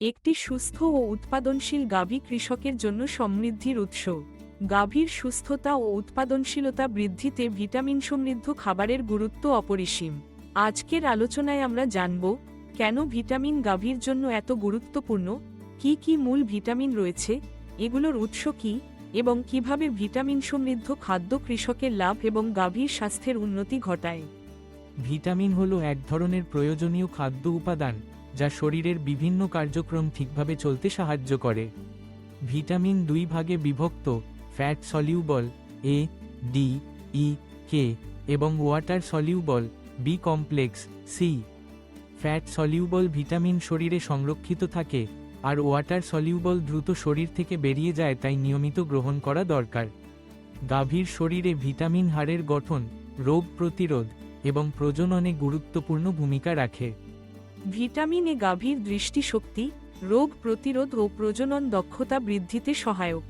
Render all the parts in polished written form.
একটি সুস্থ ও উৎপাদনশীল গাভী কৃষকের জন্য সমৃদ্ধির উৎস। গাভীর সুস্থতা ও উৎপাদনশীলতা বৃদ্ধিতে ভিটামিন সমৃদ্ধ খাবারের গুরুত্ব অপরিসীম। আজকের আলোচনায় আমরা জানব কেন ভিটামিন গাভীর জন্য এত গুরুত্বপূর্ণ, কি কি মূল ভিটামিন রয়েছে, এগুলোর উৎস কি, এবং কিভাবে ভিটামিন সমৃদ্ধ খাদ্য কৃষকের লাভ এবং গাভীর স্বাস্থ্যের উন্নতি ঘটায়। ভিটামিন হলো এক ধরনের প্রয়োজনীয় খাদ্য উপাদান যা শরীরের বিভিন্ন কার্যক্রম ঠিকভাবে চলতে সাহায্য করে। ভিটামিন দুই ভাগে বিভক্ত: fat soluble A, D, E, K এবং water soluble B complex C. Fat soluble vitamin শরীরে সংরক্ষিত থাকে আর ওয়াটার সলিউবল দ্রুত শরীর থেকে বেরিয়ে যায়, তাই নিয়মিত গ্রহণ করা দরকার। গাভীর শরীরে ভিটামিন হাড়ের গঠন, রোগ প্রতিরোধ এবং প্রজননে গুরুত্বপূর্ণ ভূমিকা রাখে। ভিটামিন এ গাভীর দৃষ্টিশক্তি, রোগ প্রতিরোধ ও প্রজনন দক্ষতা বৃদ্ধিতে সহায়ক।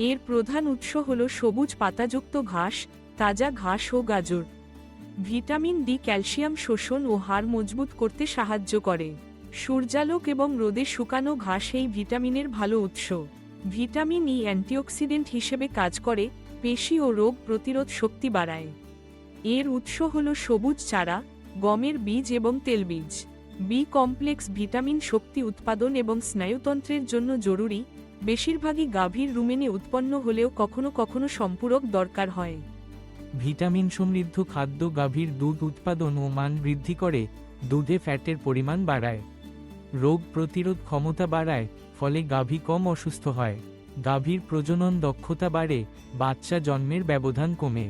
এর প্রধান উৎস হল সবুজ পাতাযুক্ত ঘাস, তাজা ঘাস ও গাজর। ভিটামিন ডি ক্যালসিয়াম শোষণ ও হাড় মজবুত করতে সাহায্য করে। সূর্যালোক এবং রোদে শুকানো ঘাস এই ভিটামিনের ভালো উৎস। ভিটামিন ই অ্যান্টিঅক্সিডেন্ট হিসেবে কাজ করে, পেশি ও রোগ প্রতিরোধ শক্তি বাড়ায়। এর উৎস হল সবুজ চারা, গমের বীজ এবং তেলবীজ। বি কমপ্লেক্স ভিটামিন শক্তি উৎপাদন এবং স্নায়ুতন্ত্রের জন্য জরুরি। বেশিরভাগই গাভীর রুমেনে উৎপন্ন হলেও কখনো কখনো সম্পূরক দরকার হয়। ভিটামিন সমৃদ্ধ খাদ্য গাভীর দুধ উৎপাদন ও মান বৃদ্ধি করে, দুধে ফ্যাটের পরিমাণ বাড়ায়, রোগ প্রতিরোধ ক্ষমতা বাড়ায়, ফলে গাভী কম অসুস্থ হয়। গাভীর প্রজনন দক্ষতা বাড়ে, বাচ্চা জন্মের ব্যবধান কমে,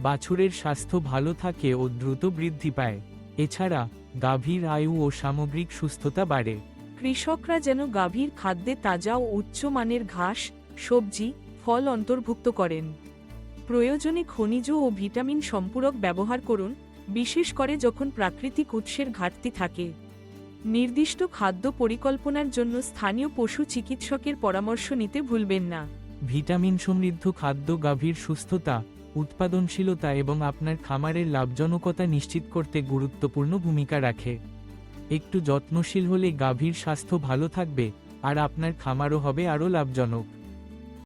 বাছুরের স্বাস্থ্য ভালো থাকে ও দ্রুত বৃদ্ধি পায়। এছাড়া গাভীর আয়ু ও সামগ্রিক সুস্থতা বাড়ে। কৃষকরা যেন গাভীর খাদ্যে তাজা ও উচ্চমানের ঘাস, সবজি, ফল অন্তর্ভুক্ত করেন। প্রয়োজনে খনিজ ও ভিটামিন সম্পূরক ব্যবহার করুন, বিশেষ করে যখন প্রাকৃতিক উৎসের ঘাটতি থাকে। নির্দিষ্ট খাদ্য পরিকল্পনার জন্য স্থানীয় পশু চিকিৎসকের পরামর্শ নিতে ভুলবেন না। ভিটামিন সমৃদ্ধ খাদ্য গাভীর সুস্থতা, উৎপাদনশীলতা এবং আপনার খামারের লাভজনকতা নিশ্চিত করতে গুরুত্বপূর্ণ ভূমিকা রাখে। একটু যত্নশীল হলে গাভীর স্বাস্থ্য ভালো থাকবে আর আপনার খামারও হবে আরও লাভজনক।